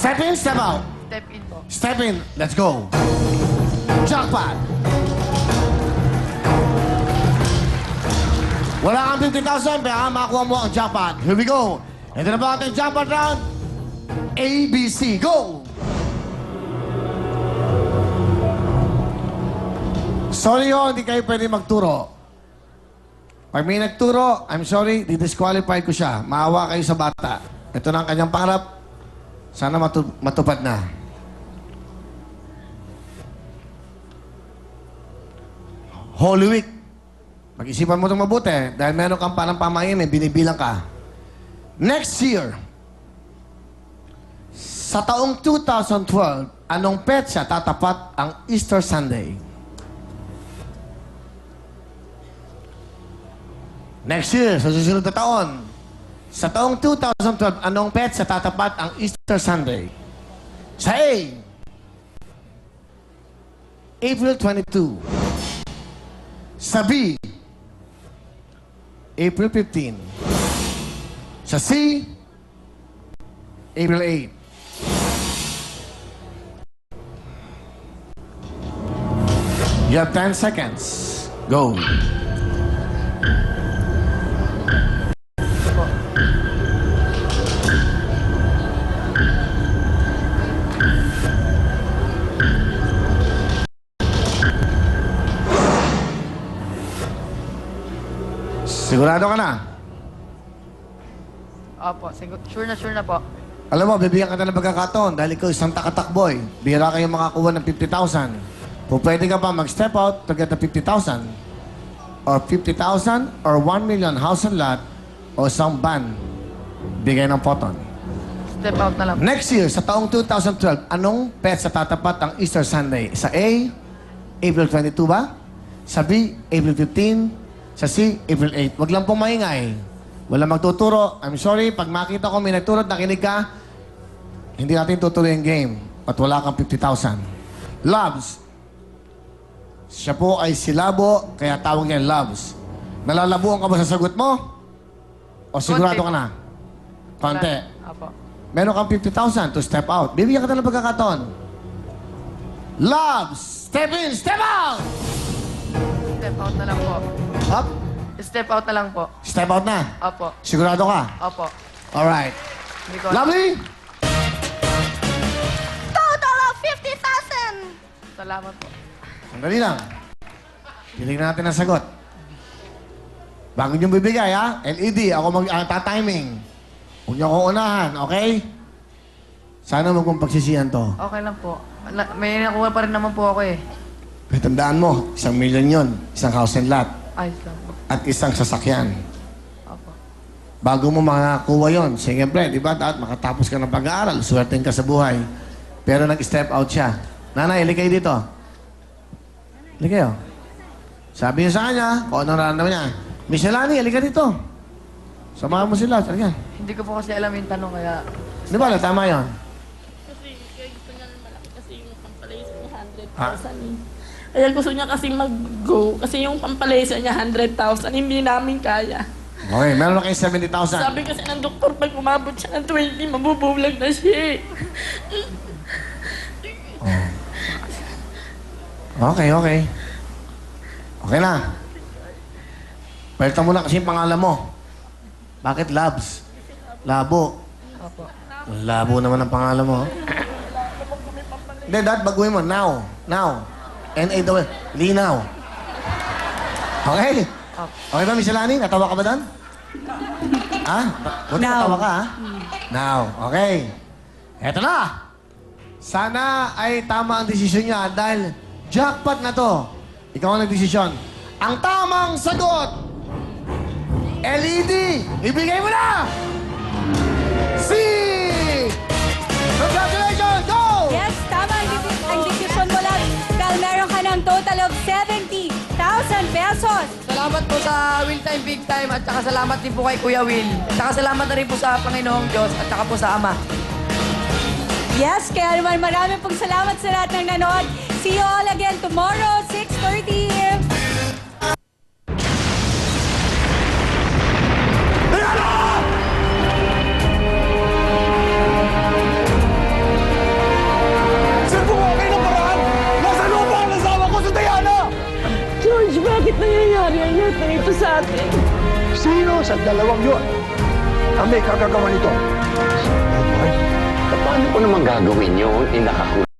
Step in, step out. Step in po. Step in. Let's go. Jackpot. Wala kang 50,000, kaya makakuha mo ang jackpot. Here we go. Ito na ba ating jackpot round? ABC. Go! Sorry ho, hindi kayo pwede magturo. Pag may nagturo, I'm sorry, didisqualify ko siya. Maawa kayo sa bata. Ito na ang kanyang pangarap. Sana matupad na. Holy Week. Mag-isipan mo itong mabuti dahil meron kang parang pamain, binibilang ka. Next year, sa taong 2012, anong petsa tatapat ang Easter Sunday? Next year, sa susunod na taon, sa taong 2012, anong petsa tatapat ang Easter Sunday? Sa A, April 22. Sa B, April 15. Sa C, April 8. You have 10 seconds. Go. Sigurado ka na? Opo, sure na po. Alam mo, bibigyan ka na ng pagkakataon dahil ikaw isang takatakboy. Bihira kayo makakuha ng 50,000. Kung pwede ka pa mag-step out to get the 50,000 or 50,000 or 1 million house and lot o isang ban, bigay ng photon. Step out na lang. Next year, sa taong 2012, anong petsa tatapat ang Easter Sunday? Sa A, April 22 ba? Sa B, April 15. Sa C, April 8. Wag lang pong maingay. Wala magtuturo. I'm sorry, pag makita ko may nagturo at nakinig ka, hindi natin tutuloy yung game at wala kang 50,000. Loves. Siya po ay silabo, kaya tawag niya Loves. Nalalabuan ka ba sa sagot mo? O sigurado ka na? Konti. Opo. Meron kang 50,000 to step out. Bibigyan ka na ng pagkakataon. Loves! Step in, step out! Step out na lang po. Up. Step out na lang po. Step out na. Opo. Sigurado ka? Opo. Alright. Hindi ko Lovely! Total of 50,000! Salamat po. Sandali lang. Piling natin ang sagot. Bago niyong bibigay, ha? LED, ako mag-timing. Huwag niyo akong unahan, okay? Sana mo kung pagsisihan to. Okay lang po. May nakuha pa rin naman po ako eh. Pero tandaan mo, 1 million yun. Isang house and lot. Ayos lang po. At isang sasakyan. Opo. Bago mo makakuha yun, siyempre, di ba, dapat makatapos ka ng pag-aaral, swerten ka sa buhay. Pero nag-step out siya. Nanay, ilikay dito. Ilikay, oh. Sabi niya sa kanya, kung anong nararamdaman niya. Miss Elani, halika dito. Samahan mo sila. Halika. Hindi ko po kasi alam yung tanong kaya... Di ba, tama yun? Kasi kaya gusto niya rin malaki kasi yung pampalesa niya 100,000 eh. Kaya gusto niya kasi mag-go kasi yung pampalesa niya 100,000 hindi namin kaya. Okay, meron na kayo 70,000. Sabi kasi ng doktor pag umabot siya ng 20, mabubulag na siya eh. Okay, okay. Okay na. Palitan mo na kasi yung pangalan mo. Bakit Labs? Labo. Opo. Labo naman ang pangalan mo. Hindi, dapat baguhin mo. Now. Now. N-A-W. Linaw. Okay? Okay ba, Miss Elani? Natawa ka ba doon? Ha? Buti natawa ka, ha? Now. Okay. Eto na. Sana ay tama ang desisyon niya dahil jackpot na to. Ikaw ang nagdesisyon. Ang tamang sagot, LED, ibigay mo na! C! Congratulations! Go! Yes, tama ang desisyon mo lang. Dahil meron ka ng total of 70,000 pesos. Salamat po sa Will Time Big Time at saka salamat din po kay Kuya Will. At saka salamat na rin po sa Panginoong Diyos at saka po sa Ama. Yes, kaya naman maraming pong salamat sa lahat ng nanood. See you all again tomorrow, 6:30. bakit nangyayari ang lahat ng ito sa atin? Sino sa dalawang yun ang may kagagawa nito? Paano ko naman gagawin yun? Inakako